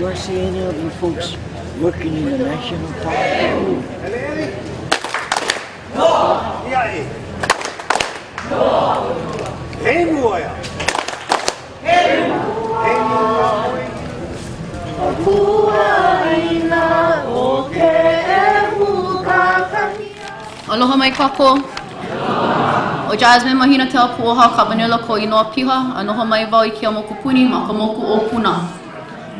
ever see any of you folks working in the national park? Aloha mai kako. O Jazzmin mahina te apuoha Cabanilla ko inoa piha. Aloha mai wau I kia mokupuni ma ka moku o puna.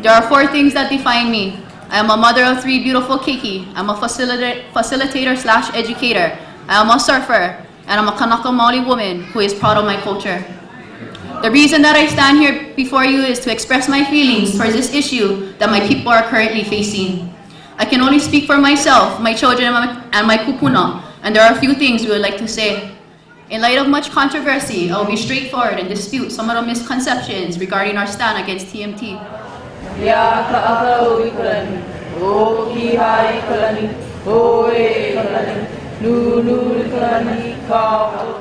There are 4 things that define me. I am a mother of 3 beautiful keiki. I'm a facilitator / educator. I am a surfer. And I'm a Kanaka Maoli woman who is proud of my culture. The reason that I stand here before you is to express my feelings towards this issue that my people are currently facing. I can only speak for myself, my children, and my kupuna, and there are a few things we would like to say. In light of much controversy, I will be straightforward and dispute some of the misconceptions regarding our stand against TMT.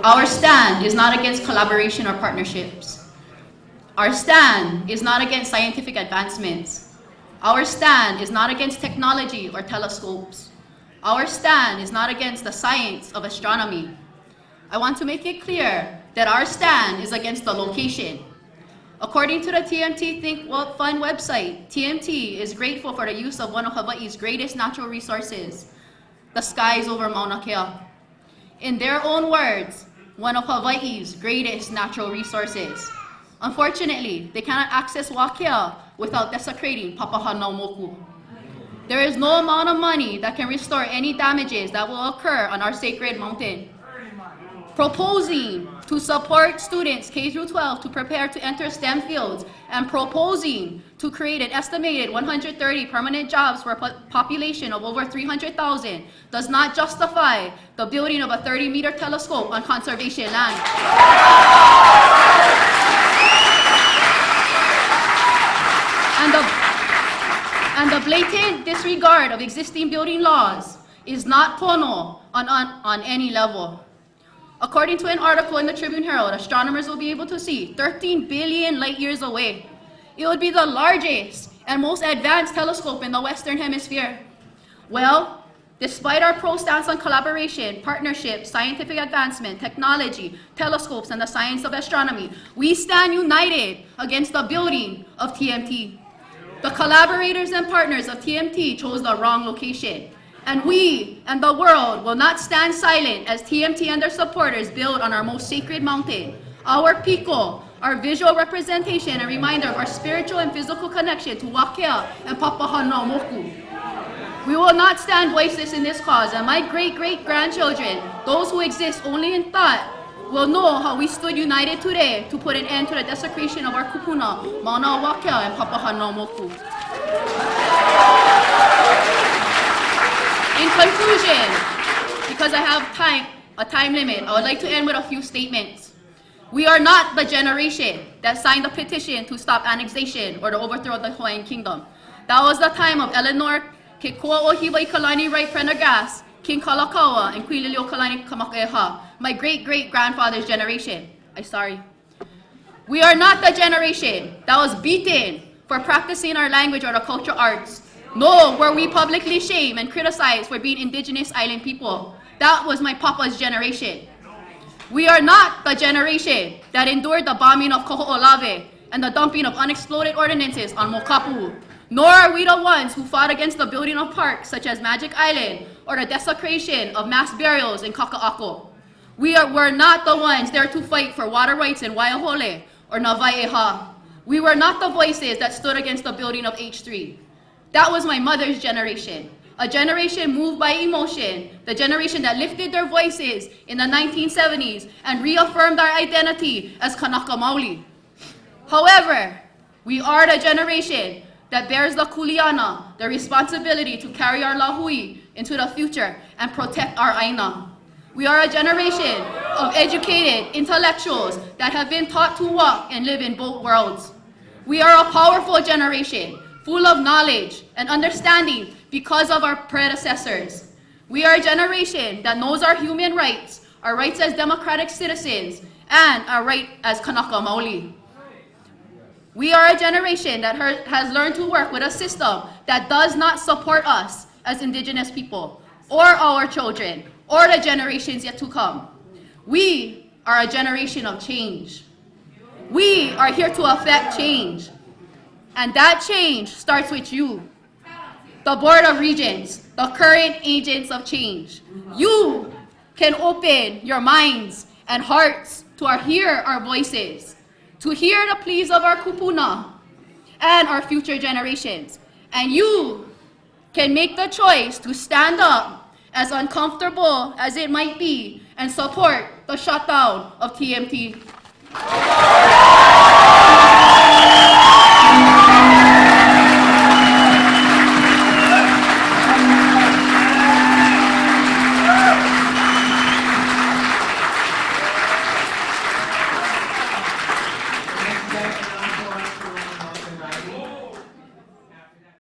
Our stand is not against collaboration or partnerships. Our stand is not against scientific advancements. Our stand is not against technology or telescopes. Our stand is not against the science of astronomy. I want to make it clear that our stand is against the location. According to the TMT Think Fun website, TMT is grateful for the use of one of Hawaii's greatest natural resources, the skies over Mauna Kea. In their own words, one of Hawaii's greatest natural resources. Unfortunately, they cannot access Wakea without desecrating Papahanaumoku. There is no amount of money that can restore any damages that will occur on our sacred mountain. Proposing to support students K-12 to prepare to enter STEM fields and proposing to create an estimated 130 permanent jobs for a population of over 300,000 does not justify the building of a 30-meter telescope on conservation land. And the blatant disregard of existing building laws is not pono on any level. According to an article in the Tribune Herald, astronomers will be able to see 13 billion light years away. It would be the largest and most advanced telescope in the Western Hemisphere. Well, despite our pro stance on collaboration, partnership, scientific advancement, technology, telescopes, and the science of astronomy, we stand united against the building of TMT. The collaborators and partners of TMT chose the wrong location. And we and the world will not stand silent as TMT and their supporters build on our most sacred mountain. Our piko, our visual representation and reminder of our spiritual and physical connection to Wakea and Papahanaumoku. We will not stand voiceless in this cause, and my great-great-grandchildren, those who exist only in thought, will know how we stood united today to put an end to the desecration of our kupuna, Mauna Wakea and Papahanaumoku. In conclusion, because I have a time limit, I would like to end with a few statements. We are not the generation that signed the petition to stop annexation or the overthrow of the Hawaiian Kingdom. That was the time of Eleanor Kekua Ohiwa Ikalani Wright Prendergast, King Kalakaua, and Queen Liliuokalani Kamakaeha, my great-great-grandfather's generation. We are not the generation that was beaten for practicing our language or the cultural arts. Nor were we publicly shamed and criticized for being indigenous island people. That was my papa's generation. We are not the generation that endured the bombing of Koho'olave and the dumping of unexploded ordinances on Mokapu. Nor are we the ones who fought against the building of parks such as Magic Island or the desecration of mass burials in Kaka'ako. We're not the ones there to fight for water rights in Waiahole or Nawai'eha. We were not the voices that stood against the building of H3. That was my mother's generation, a generation moved by emotion, the generation that lifted their voices in the 1970s and reaffirmed our identity as Kanaka Maoli. However, we are the generation that bears the kuleana, the responsibility to carry our lahui into the future and protect our aina. We are a generation of educated intellectuals that have been taught to walk and live in both worlds. We are a powerful generation, full of knowledge and understanding because of our predecessors. We are a generation that knows our human rights, our rights as democratic citizens, and our right as Kanaka Maoli. We are a generation that has learned to work with a system that does not support us as Indigenous people, or our children, or the generations yet to come. We are a generation of change. We are here to affect change. And that change starts with you, the Board of Regents, the current agents of change. You can open your minds and hearts to hear our voices, to hear the pleas of our kupuna and our future generations. And you can make the choice to stand up, as uncomfortable as it might be, and support the shutdown of TMT.